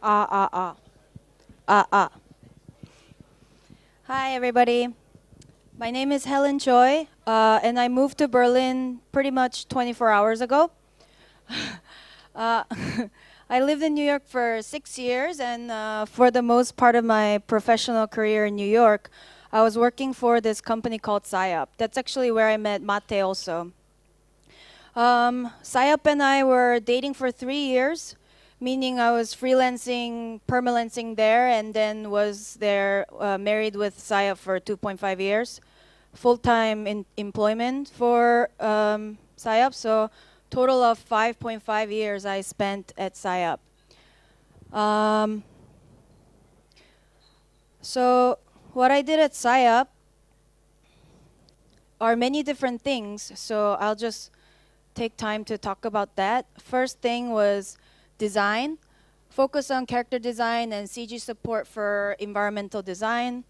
Ah, ah, ah. Ah, ah. Hi, everybody. My name is Helen Choi, and I moved to Berlin pretty much 24 hours ago. uh, I lived in New York for 6 years, and for the most part of my professional career in New York, I was working for this company called PsyUp. That's actually where I met Mate also. PsyUp and I were dating for 3 years, meaning I was freelancing, permalancing there, and then was there married with PsyUp for 2.5 years, full-time employment for PsyUp. So total of 5.5 years I spent at PsyUp. Um, so what I did at PsyUp are many different things. So I'll just take time to talk about that. First thing was design, focus on character design and CG support for environmental design.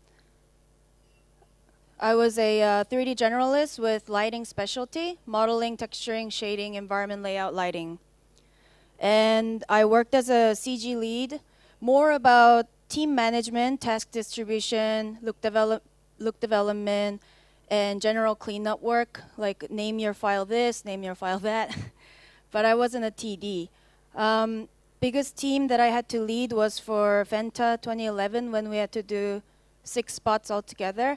I was a 3D generalist with lighting specialty, modeling, texturing, shading, environment layout, lighting. And I worked as a CG lead, more about team management, task distribution, look development, and general cleanup work, like name your file this, name your file that. But I wasn't a TD. Biggest team that I had to lead was for Venta 2011 when we had to do 6 spots altogether.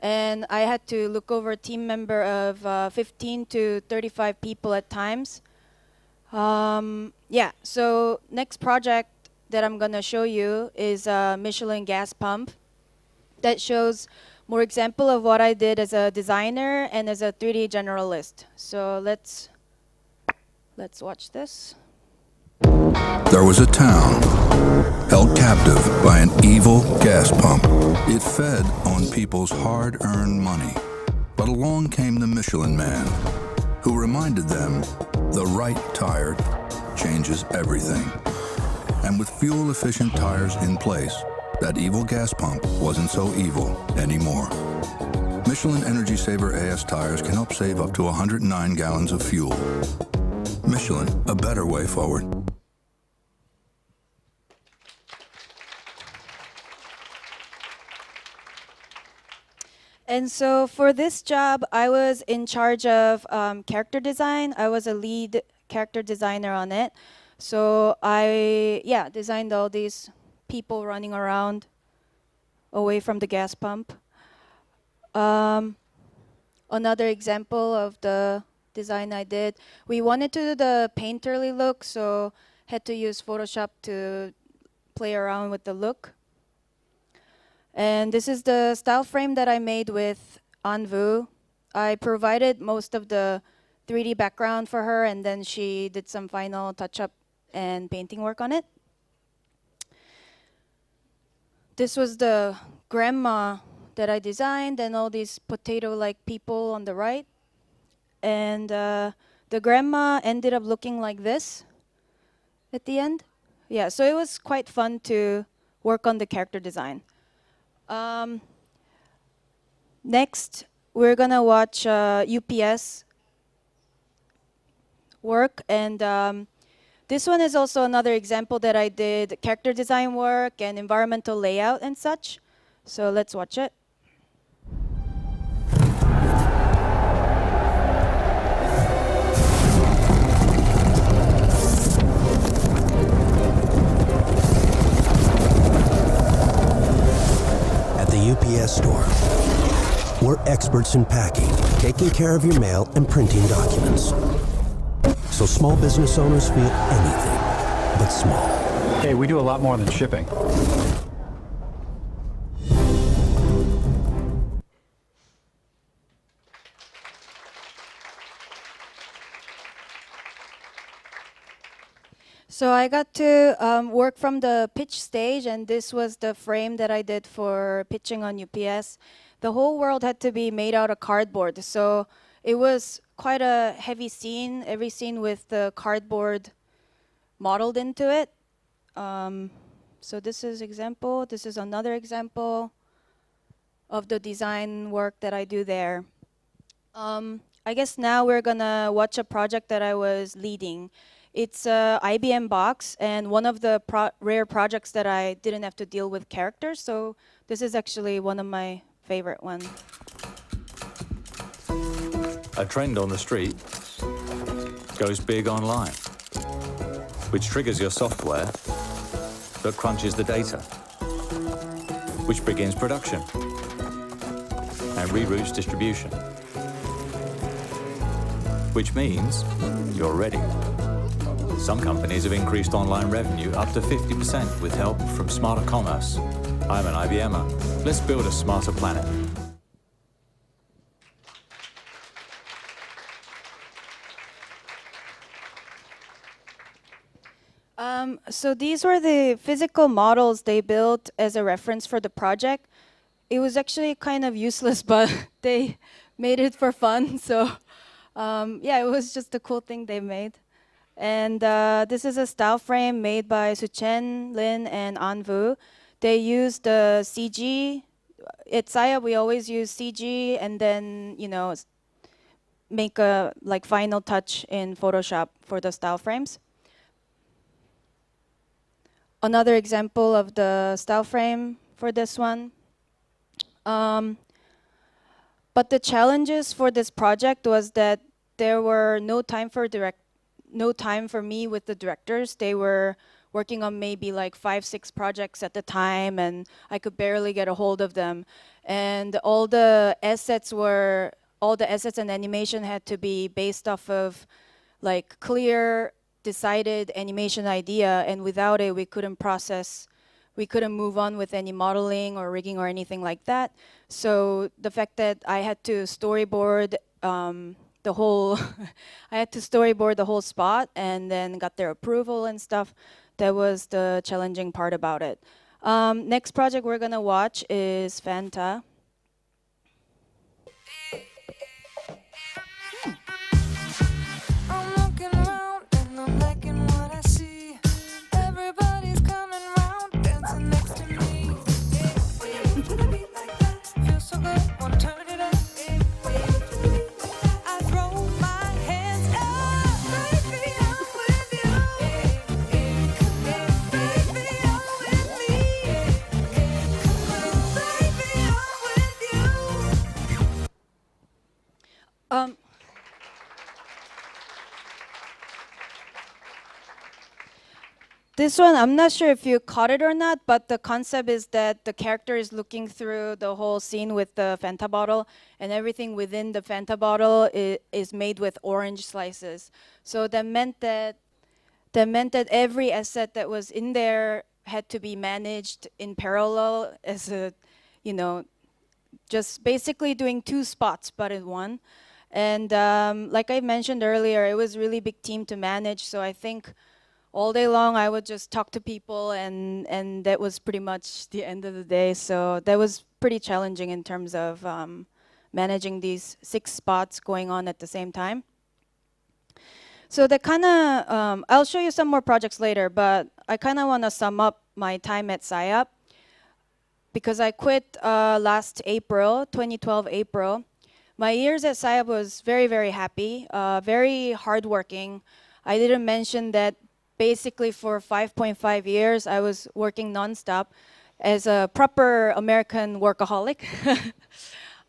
And I had to look over a team member of 15 to 35 people at times. Yeah, so next project that I'm gonna show you is a Michelin Gas Pump that shows more example of what I did as a designer and as a 3D generalist. So let's watch this. There was a town held captive by an evil gas pump. It fed on people's hard-earned money. But along came the Michelin Man, who reminded them the right tire changes everything. And with fuel-efficient tires in place, that evil gas pump wasn't so evil anymore. Michelin Energy Saver AS tires can help save up to 109 gallons of fuel. Michelin, a better way forward. And so for this job, I was in charge of character design. I was a lead character designer on it. So I, designed all these people running around away from the gas pump. Another example of the design I did, we wanted to do the painterly look, so had to use Photoshop to play around with the look. And this is the style frame that I made with Anvu. I provided most of the 3D background for her, and then she did some final touch-up and painting work on it. This was the grandma that I designed, and all these potato-like people on the right. And the grandma ended up looking like this at the end. Yeah, so it was quite fun to work on the character design. Next, we're gonna watch UPS work, and this one is also another example that I did character design work and environmental layout and such. So let's watch it. At the UPS store, we're experts in packing, taking care of your mail, and printing documents. So small business owners feel anything but small. Hey, we do a lot more than shipping. So I got to work from the pitch stage, and this was the frame that I did for pitching on UPS. The whole world had to be made out of cardboard, so it was quite a heavy scene, every scene with the cardboard modeled into it. So this is example. This is another example of the design work that I do there. I guess now we're gonna watch a project that I was leading. It's a IBM box, and one of the rare projects that I didn't have to deal with characters, so this is actually one of my favorite ones. A trend on the street goes big online, which triggers your software that crunches the data, which begins production and reroutes distribution, which means you're ready. Some companies have increased online revenue up to 50% with help from smarter commerce. I'm an IBMer. Let's build a smarter planet. So these were the physical models they built as a reference for the project. It was actually kind of useless, but they made it for fun. So yeah, it was just a cool thing they made. And this is a style frame made by Suchen, Lin, and Anvu. They used the CG. At Saya, we always use CG and then, make a final touch in Photoshop for the style frames. Another example of the style frame for this one. But the challenges for this project was that there were no time for me with the directors. They were working on maybe 5-6 projects at the time, and I could barely get a hold of them. And all the assets and animation had to be based off of clear, decided animation idea, and without it, we couldn't move on with any modeling or rigging or anything like that. So the fact that I had to storyboard the whole spot and then got their approval and stuff, that was the challenging part about it. Next project we're gonna watch is Fanta. This one, I'm not sure if you caught it or not, but the concept is that the character is looking through the whole scene with the Fanta bottle, and everything within the Fanta bottle is made with orange slices. So that meant that every asset that was in there had to be managed in parallel as just basically doing 2 spots, but in one. And like I mentioned earlier, it was really big team to manage, so I think all day long I would just talk to people, and that was pretty much the end of the day. So that was pretty challenging in terms of managing these 6 spots going on at the same time. So that kind of, I'll show you some more projects later, but I kind of want to sum up my time at SIOP because I quit last April, 2012 April. My years at SIOP was very, very happy, very hardworking. I didn't mention that basically for 5.5 years, I was working nonstop as a proper American workaholic.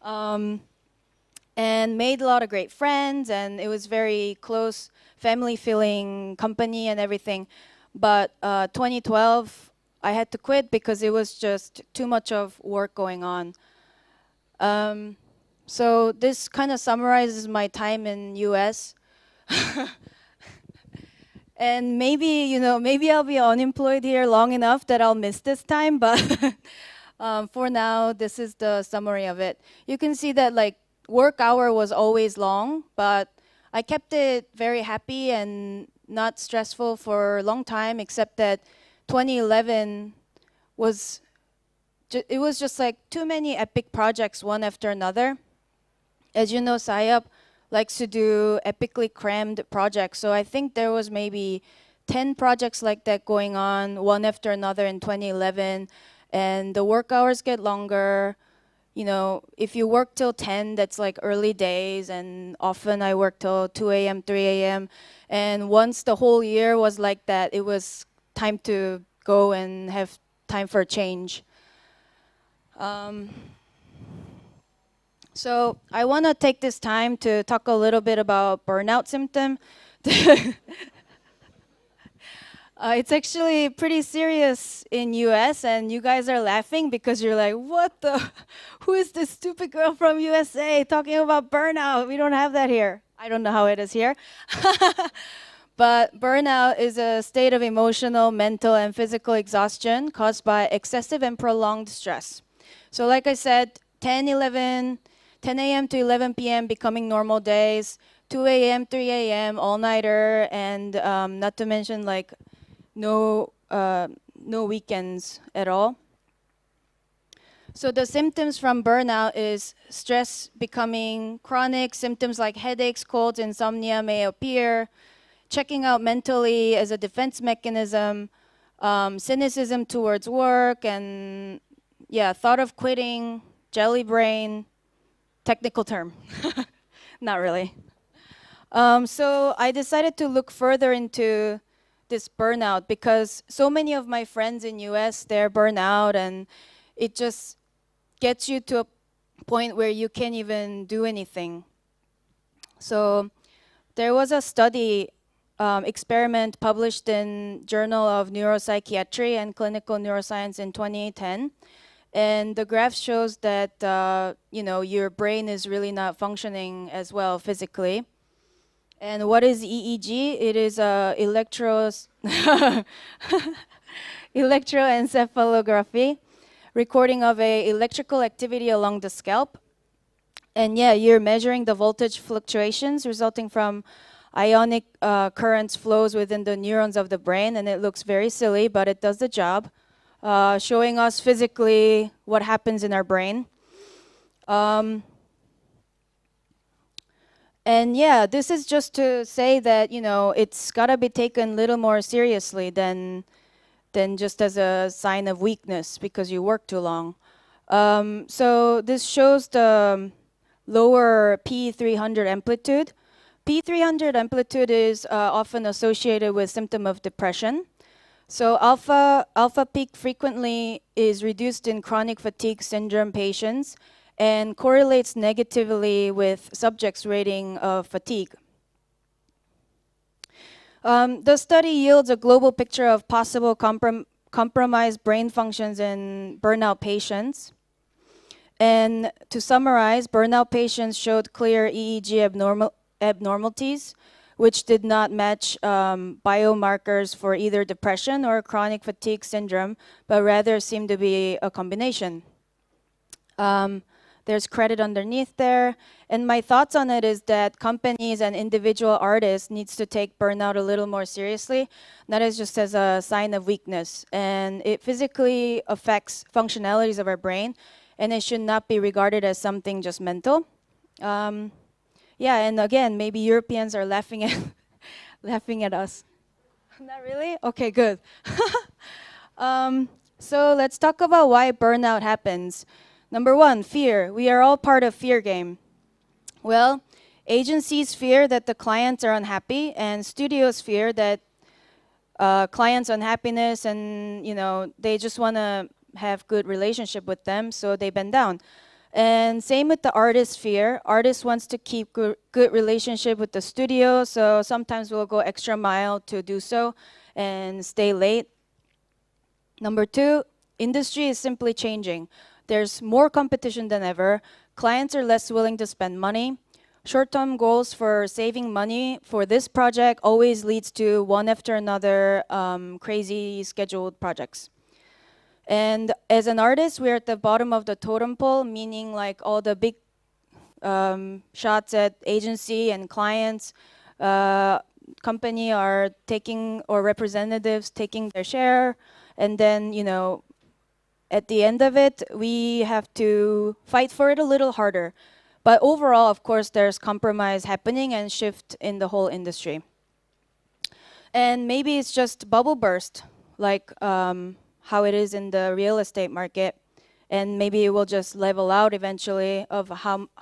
And made a lot of great friends, and it was very close, family-feeling company and everything. But 2012, I had to quit because it was just too much of work going on. So this kind of summarizes my time in US. And maybe, maybe I'll be unemployed here long enough that I'll miss this time, but for now, this is the summary of it. You can see that work hour was always long, but I kept it very happy and not stressful for a long time, except that 2011 was just too many epic projects one after another. As you know, SIOP likes to do epically crammed projects. So I think there was maybe 10 projects like that going on one after another in 2011. And the work hours get longer. if you work till 10, that's like early days, and often I work till 2 a.m., 3 a.m. And once the whole year was like that, it was time to go and have time for a change. So I want to take this time to talk a little bit about burnout symptom. It's actually pretty serious in US, and you guys are laughing because you're like, what the, who is this stupid girl from USA talking about burnout? We don't have that here. I don't know how it is here. But burnout is a state of emotional, mental, and physical exhaustion caused by excessive and prolonged stress. So like I said, 10 a.m. to 11 p.m. becoming normal days, 2 a.m., 3 a.m., all-nighter, and not to mention like no weekends at all. So the symptoms from burnout is stress becoming chronic. Symptoms like headaches, colds, insomnia may appear. Checking out mentally as a defense mechanism. Cynicism towards work, and thought of quitting, jelly brain, technical term. Not really. So I decided to look further into this burnout because so many of my friends in US, they're burnout, and it just gets you to a point where you can't even do anything. So there was a study experiment published in Journal of Neuropsychiatry and Clinical Neuroscience in 2010. And the graph shows that, your brain is really not functioning as well physically. And what is EEG? It is electroencephalography, recording of a electrical activity along the scalp. And you're measuring the voltage fluctuations resulting from ionic currents flows within the neurons of the brain, and it looks very silly, but it does the job, showing us physically what happens in our brain. And this is just to say that, it's gotta be taken a little more seriously than just as a sign of weakness because you work too long. So this shows the lower P300 amplitude. P300 amplitude is often associated with symptom of depression. So alpha peak frequently is reduced in chronic fatigue syndrome patients and correlates negatively with subjects' rating of fatigue. The study yields a global picture of possible compromised brain functions in burnout patients. And to summarize, burnout patients showed clear EEG abnormalities, which did not match biomarkers for either depression or chronic fatigue syndrome, but rather seemed to be a combination. There's credit underneath there. And my thoughts on it is that companies and individual artists needs to take burnout a little more seriously, not as just as a sign of weakness. And it physically affects functionalities of our brain, and it should not be regarded as something just mental. And again, maybe Europeans are laughing at us. Not really? Okay, good. So let's talk about why burnout happens. Number one, fear. We are all part of fear game. Well, agencies fear that the clients are unhappy, and studios fear that clients' unhappiness, and they just want to have good relationship with them, so they bend down. And same with the artist fear. Artist wants to keep good relationship with the studio, so sometimes we'll go extra mile to do so and stay late. Number two, industry is simply changing. There's more competition than ever. Clients are less willing to spend money. Short-term goals for saving money for this project always leads to one after another crazy scheduled projects. And as an artist, we're at the bottom of the totem pole, meaning like all the big shots at agency and clients, company are taking, or representatives taking their share, and then, at the end of it, we have to fight for it a little harder. But overall, of course, there's compromise happening and shift in the whole industry. And maybe it's just bubble burst, like how it is in the real estate market. and maybe it will just level out eventually of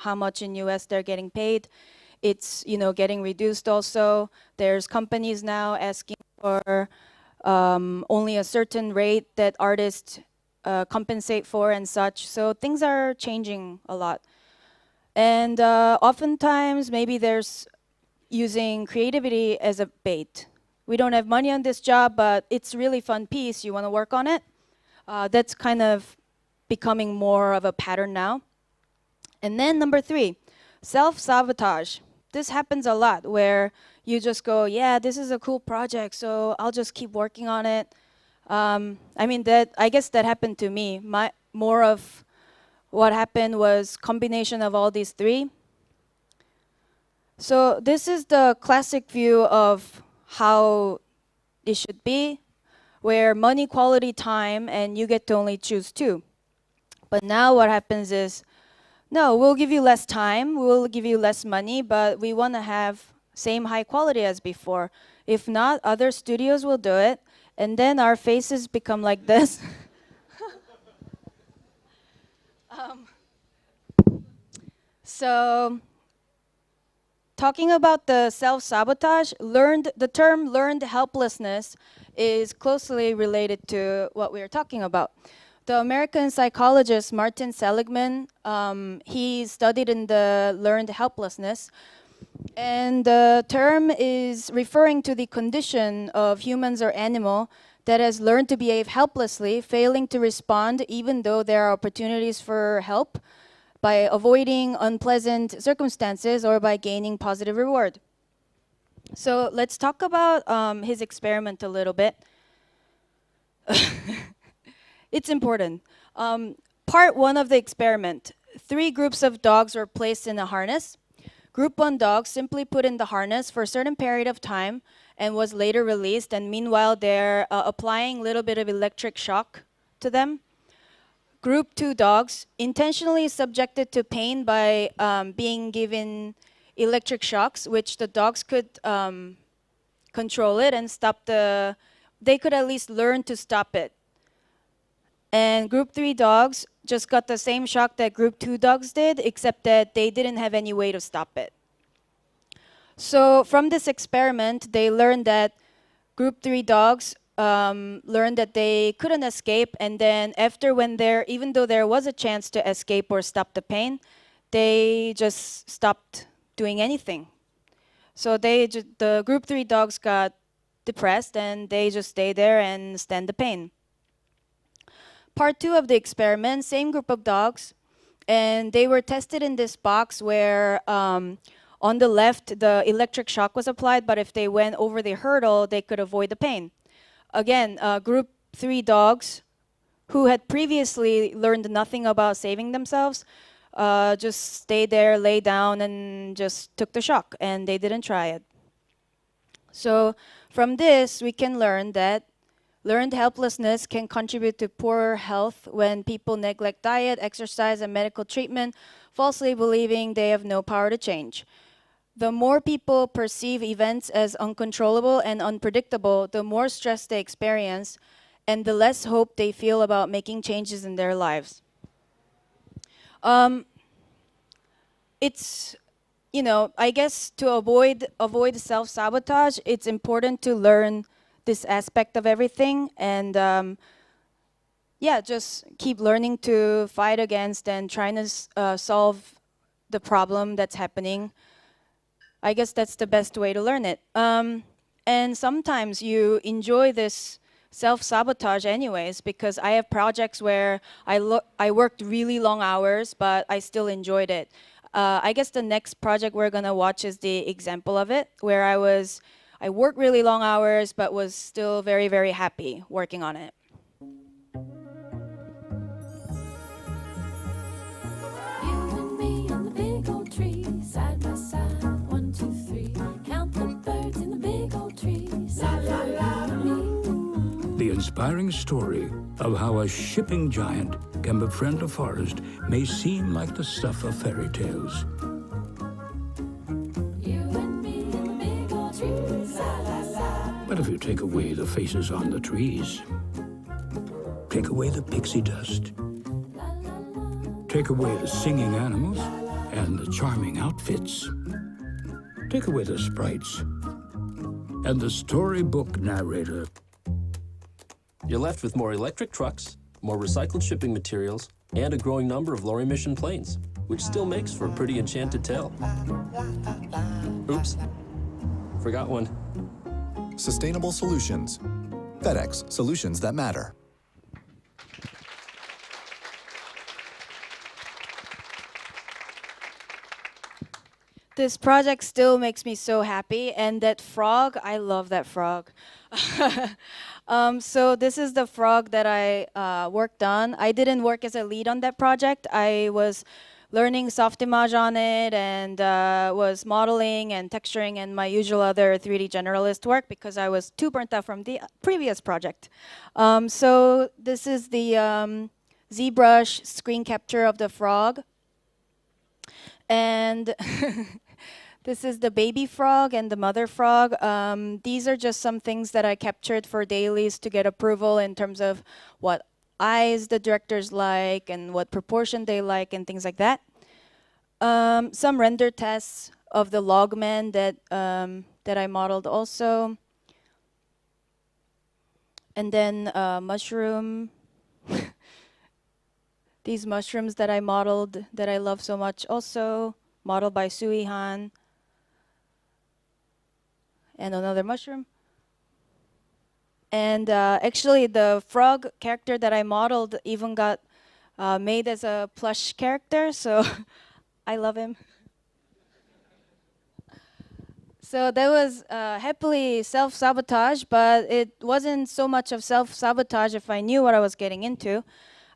how much in US they're getting paid. It's, getting reduced also. There's companies now asking for only a certain rate that artists compensate for and such. So things are changing a lot. And oftentimes, maybe there's using creativity as a bait. We don't have money on this job, but it's really fun piece. You want to work on it? That's kind of becoming more of a pattern now. And then number 3, self-sabotage. This happens a lot where you just go, yeah, this is a cool project, so I'll just keep working on it. I guess that happened to me. More of what happened was combination of all these 3. So this is the classic view of how it should be, where money, quality, time, and you get to only choose 2. But now what happens is, no, we'll give you less time, we'll give you less money, but we want to have same high quality as before. If not, other studios will do it, and then our faces become like this. So, talking about the self-sabotage, the term learned helplessness is closely related to what we are talking about. The American psychologist Martin Seligman, he studied in the learned helplessness, and the term is referring to the condition of humans or animal that has learned to behave helplessly, failing to respond even though there are opportunities for help, by avoiding unpleasant circumstances or by gaining positive reward. So let's talk about his experiment a little bit. It's important. Part 1 of the experiment, 3 groups of dogs were placed in a harness. Group 1 dogs simply put in the harness for a certain period of time and was later released, and meanwhile they're applying a little bit of electric shock to them. Group 2 dogs intentionally subjected to pain by being given electric shocks, which the dogs could control it and they could at least learn to stop it. And group 3 dogs just got the same shock that group 2 dogs did, except that they didn't have any way to stop it. So from this experiment, they learned that group 3 dogs learned that they couldn't escape, and then even though there was a chance to escape or stop the pain, they just stopped doing anything. So the group 3 dogs got depressed and they just stay there and stand the pain. Part 2 of the experiment, same group of dogs, and they were tested in this box where on the left the electric shock was applied, but if they went over the hurdle, they could avoid the pain. Again, group 3 dogs who had previously learned nothing about saving themselves just stayed there, lay down, and just took the shock, and they didn't try it. So from this, we can learn that learned helplessness can contribute to poor health when people neglect diet, exercise, and medical treatment, falsely believing they have no power to change. The more people perceive events as uncontrollable and unpredictable, the more stress they experience, and the less hope they feel about making changes in their lives. It's, I guess to avoid self-sabotage, it's important to learn this aspect of everything, and just keep learning to fight against and trying to solve the problem that's happening. I guess that's the best way to learn it. And sometimes you enjoy this self-sabotage anyways, because I have projects where I worked really long hours, but I still enjoyed it. I guess the next project we're gonna watch is the example of it, where I worked really long hours, but was still very, very happy working on it. You and me in the big old tree, side by side, 1, 2, 3. Count the birds in the big old tree, side by side. The inspiring story of how a shipping giant can befriend a forest may seem like the stuff of fairy tales. But if you take away the faces on the trees, take away the pixie dust, Take away the singing animals and the charming outfits. Take away the sprites and the storybook narrator. You're left with more electric trucks, more recycled shipping materials, and a growing number of low-emission planes, which still makes for a pretty enchanted tale. Oops. Forgot one. Sustainable solutions. FedEx, solutions that matter. This project still makes me so happy, and that frog, I love that frog. So this is the frog that I worked on. I didn't work as a lead on that project. I was learning soft image on it and was modeling and texturing and my usual other 3D generalist work because I was too burnt out from the previous project. So this is the ZBrush screen capture of the frog. And this is the baby frog and the mother frog. These are just some things that I captured for dailies to get approval in terms of what eyes the directors like and what proportion they like and things like that. Some render tests of the logman that I modeled also. And then mushroom. These mushrooms that I modeled that I love so much also, modeled by Sui Han. And another mushroom. And actually the frog character that I modeled even got made as a plush character, so I love him. So that was happily self-sabotage, but it wasn't so much of self-sabotage if I knew what I was getting into.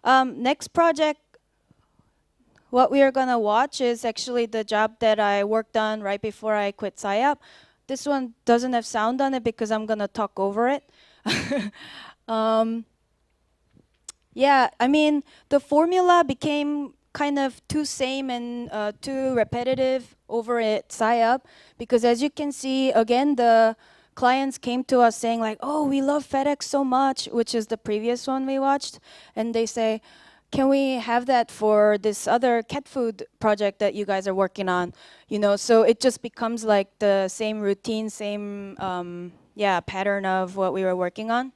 Next project, what we are gonna watch is actually the job that I worked on right before I quit PsyOp. This one doesn't have sound on it because I'm gonna talk over it. Yeah, I mean, the formula became kind of too same and too repetitive over at PsyOp because as you can see, again, the clients came to us saying like, oh, we love FedEx so much, which is the previous one we watched. And they say, can we have that for this other cat food project that you guys are working on? You know, so it just becomes like the same routine, same pattern of what we were working on.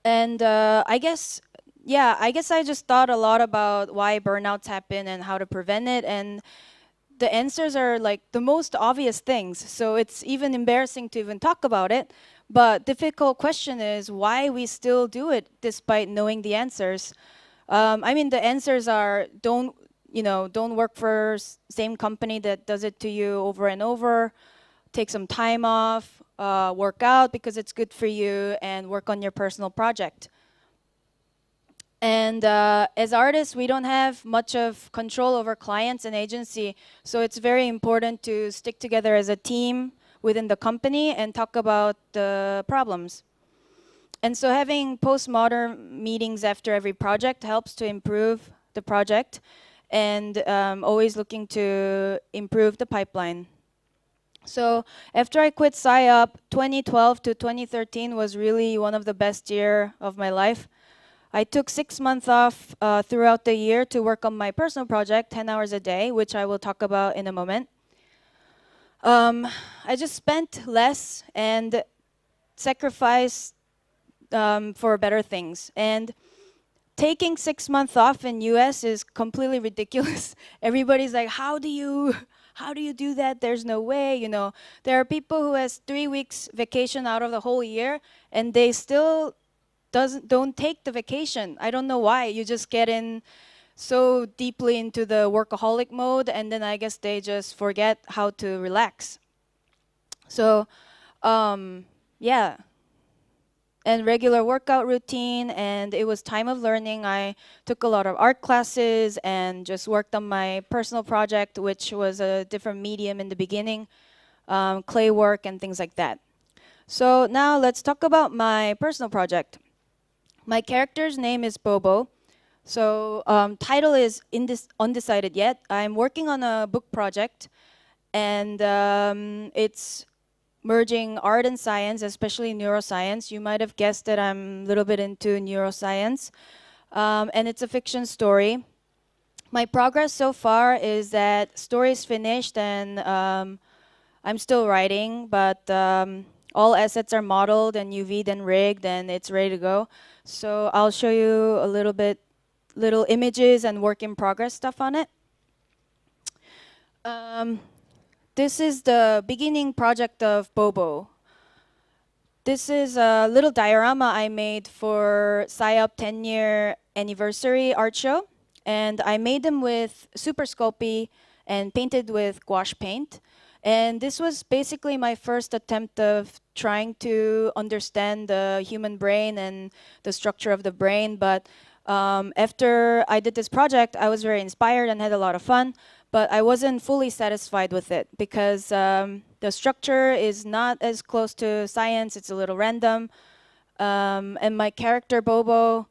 And I guess I just thought a lot about why burnouts happen and how to prevent it. And the answers are like the most obvious things. So it's even embarrassing to even talk about it. But difficult question is why we still do it despite knowing the answers. I mean, the answers are don't work for same company that does it to you over and over. Take some time off, work out because it's good for you, and work on your personal project. And as artists, we don't have much of control over clients and agency, so it's very important to stick together as a team within the company and talk about the problems. And so having postmortem meetings after every project helps to improve the project and always looking to improve the pipeline. So after I quit PsyOp, 2012 to 2013 was really one of the best years of my life. I took 6 months off throughout the year to work on my personal project, 10 hours a day, which I will talk about in a moment. I just spent less and sacrificed for better things. And taking 6 months off in US is completely ridiculous. Everybody's like, how do you do that? There's no way, you know. There are people who has 3 weeks vacation out of the whole year and they still don't take the vacation. I don't know why. You just get in so deeply into the workaholic mode and then I guess they just forget how to relax. So yeah. And regular workout routine, and it was time of learning. I took a lot of art classes and just worked on my personal project, which was a different medium in the beginning, clay work and things like that. So now let's talk about my personal project. My character's name is Bobo. So title is undecided yet. I'm working on a book project, and it's merging art and science, especially neuroscience. You might have guessed that I'm a little bit into neuroscience. and it's a fiction story. My progress so far is that story is finished and I'm still writing, but all assets are modeled and UV'd and rigged and it's ready to go. So I'll show you a little images and work in progress stuff on it. This is the beginning project of Bobo. This is a little diorama I made for PSYOP 10-year anniversary art show. And I made them with Super Sculpey and painted with gouache paint. And this was basically my first attempt of trying to understand the human brain and the structure of the brain. But after I did this project, I was very inspired and had a lot of fun. But I wasn't fully satisfied with it because the structure is not as close to science. It's a little random. And my character, Bobo,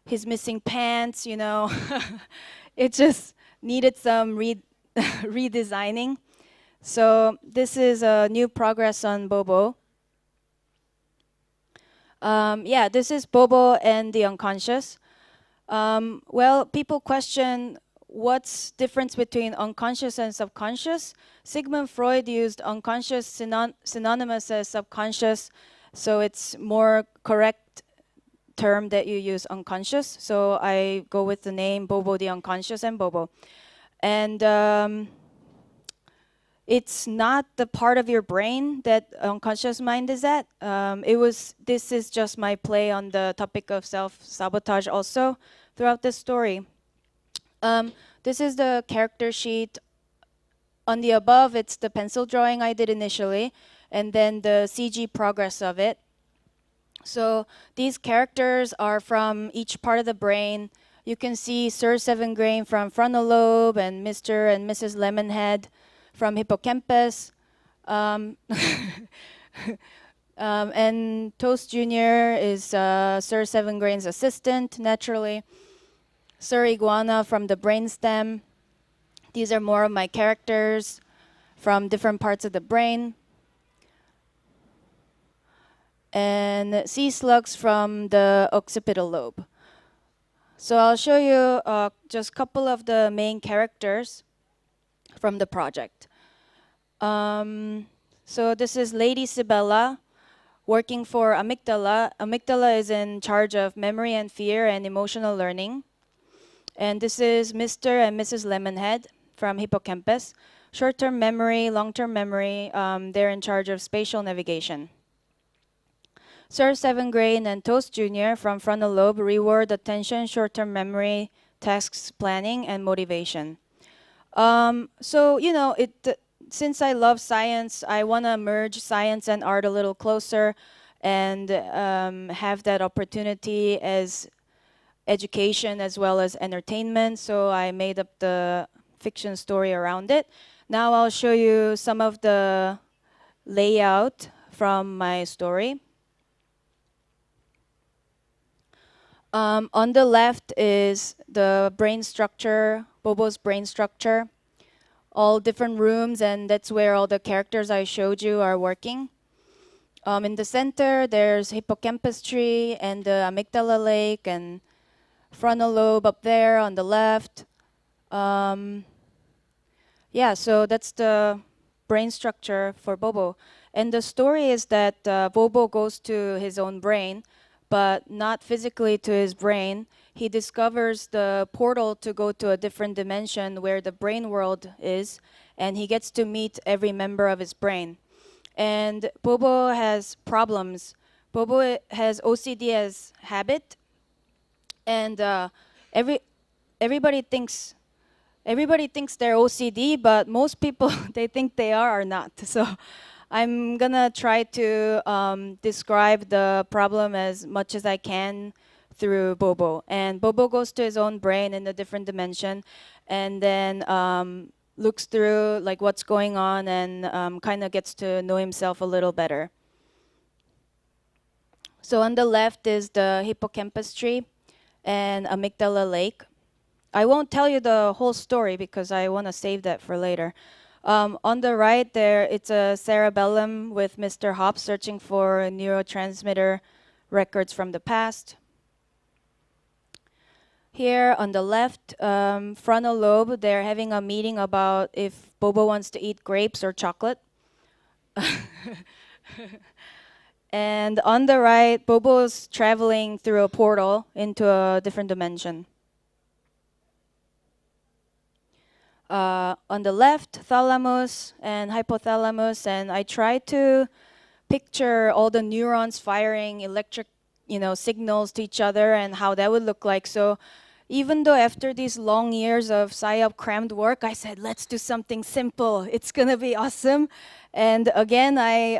he's missing pants, you know. It just needed some redesigning. So this is a new progress on Bobo. Yeah, this is Bobo and the unconscious. Well, people question what's difference between unconscious and subconscious. Sigmund Freud used unconscious synonymous as subconscious, so it's more correct term that you use unconscious. So I go with the name Bobo the unconscious and Bobo. And it's not the part of your brain that unconscious mind is at. This is just my play on the topic of self-sabotage also throughout this story. This is the character sheet. On the above, it's the pencil drawing I did initially, and then the CG progress of it. So these characters are from each part of the brain. You can see Sir Seven Grain from frontal lobe and Mr. and Mrs. Lemonhead from hippocampus. And Toast Jr. is Sir Seven Grain's assistant, naturally. Sir Iguana from the brainstem. These are more of my characters from different parts of the brain. And sea slugs from the occipital lobe. So I'll show you just a couple of the main characters from the project. So this is Lady Sibella working for Amygdala. Amygdala is in charge of memory and fear and emotional learning. And this is Mr. and Mrs. Lemonhead from hippocampus. Short-term memory, long-term memory, they're in charge of spatial navigation. Sir Seven Grain and Toast Jr. from frontal lobe reward attention, short-term memory, tasks planning, and motivation. So, you know, since I love science, I want to merge science and art a little closer and have that opportunity as education as well as entertainment. So I made up the fiction story around it. Now I'll show you some of the layout from my story. On the left is the brain structure, Bobo's brain structure. All different rooms, and that's where all the characters I showed you are working. In the center, there's hippocampus tree and the amygdala lake and frontal lobe up there on the left. Yeah, so that's the brain structure for Bobo. And the story is that Bobo goes to his own brain, but not physically to his brain. He discovers the portal to go to a different dimension where the brain world is, and he gets to meet every member of his brain. And Bobo has problems. Bobo has OCD as habit, and everybody thinks they're OCD, but most people they think they are or not. So I'm gonna try to describe the problem as much as I can through Bobo. And Bobo goes to his own brain in a different dimension, and then looks through like what's going on and kind of gets to know himself a little better. So on the left is the hippocampus tree and amygdala lake. I won't tell you the whole story because I want to save that for later. On the right there, it's a cerebellum with Mr. Hop searching for neurotransmitter records from the past. Here on the left frontal lobe, they're having a meeting about if Bobo wants to eat grapes or chocolate. And on the right, Bobo's traveling through a portal into a different dimension. On the left, thalamus and hypothalamus, and I try to picture all the neurons firing electric, signals to each other and how that would look like. So even though after these long years of PSYOP crammed work, I said, let's do something simple. It's gonna be awesome. And again, I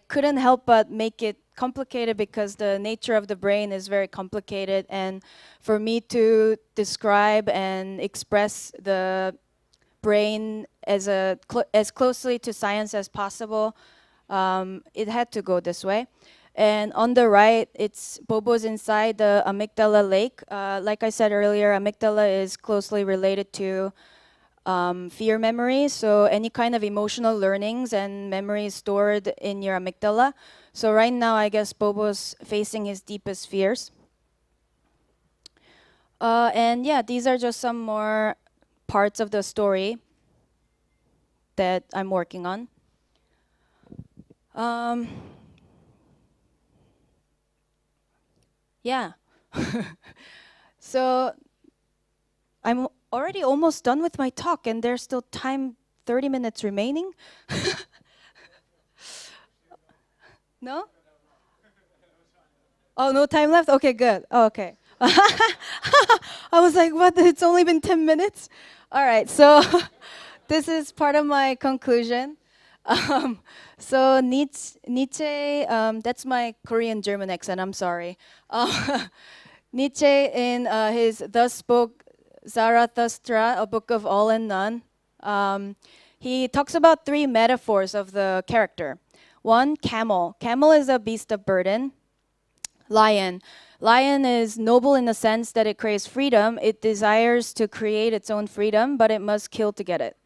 couldn't help but make it complicated because the nature of the brain is very complicated. And for me to describe and express the brain as closely to science as possible, it had to go this way. And on the right, it's Bobo's inside the amygdala lake. Like I said earlier, amygdala is closely related to fear memory. So any kind of emotional learnings and memories stored in your amygdala. So right now, I guess Bobo's facing his deepest fears. And yeah, these are just some more parts of the story that I'm working on. Yeah. So I'm already almost done with my talk, and there's still 30 minutes remaining. No? Oh, no time left? Okay, good. Oh, okay. I was like, what? It's only been 10 minutes? All right, so this is part of my conclusion. So Nietzsche, that's my Korean-German accent, I'm sorry. Nietzsche, in his Thus Spoke Zarathustra, A Book of All and None, he talks about 3 metaphors of the character. 1, camel. Camel is a beast of burden. Lion. Lion is noble in the sense that it craves freedom. It desires to create its own freedom, but it must kill to get it.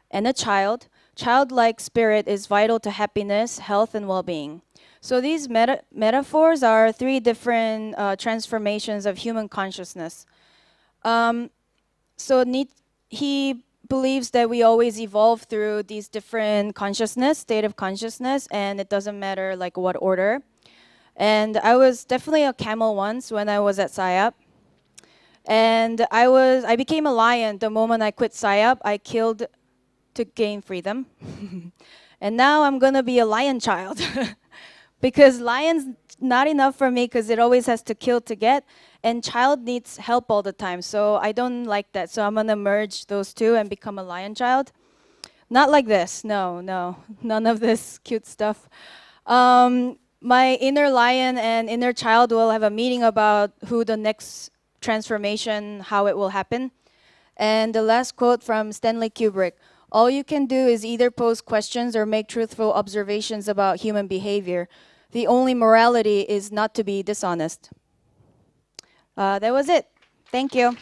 And a child. Childlike spirit is vital to happiness, health, and well-being. So these metaphors are 3 different transformations of human consciousness. So he believes that we always evolve through these different state of consciousness, and it doesn't matter like what order. And I was definitely a camel once when I was at PSYOP. And I became a lion the moment I quit PSYOP. I killed to gain freedom. And now I'm gonna be a lion child. Because lion's not enough for me because it always has to kill to get, and child needs help all the time. So I don't like that. So I'm gonna merge those 2 and become a lion child. Not like this, no, none of this cute stuff. My inner lion and inner child will have a meeting about who the next transformation, how it will happen. And the last quote from Stanley Kubrick: all you can do is either pose questions or make truthful observations about human behavior. The only morality is not to be dishonest. That was it. Thank you.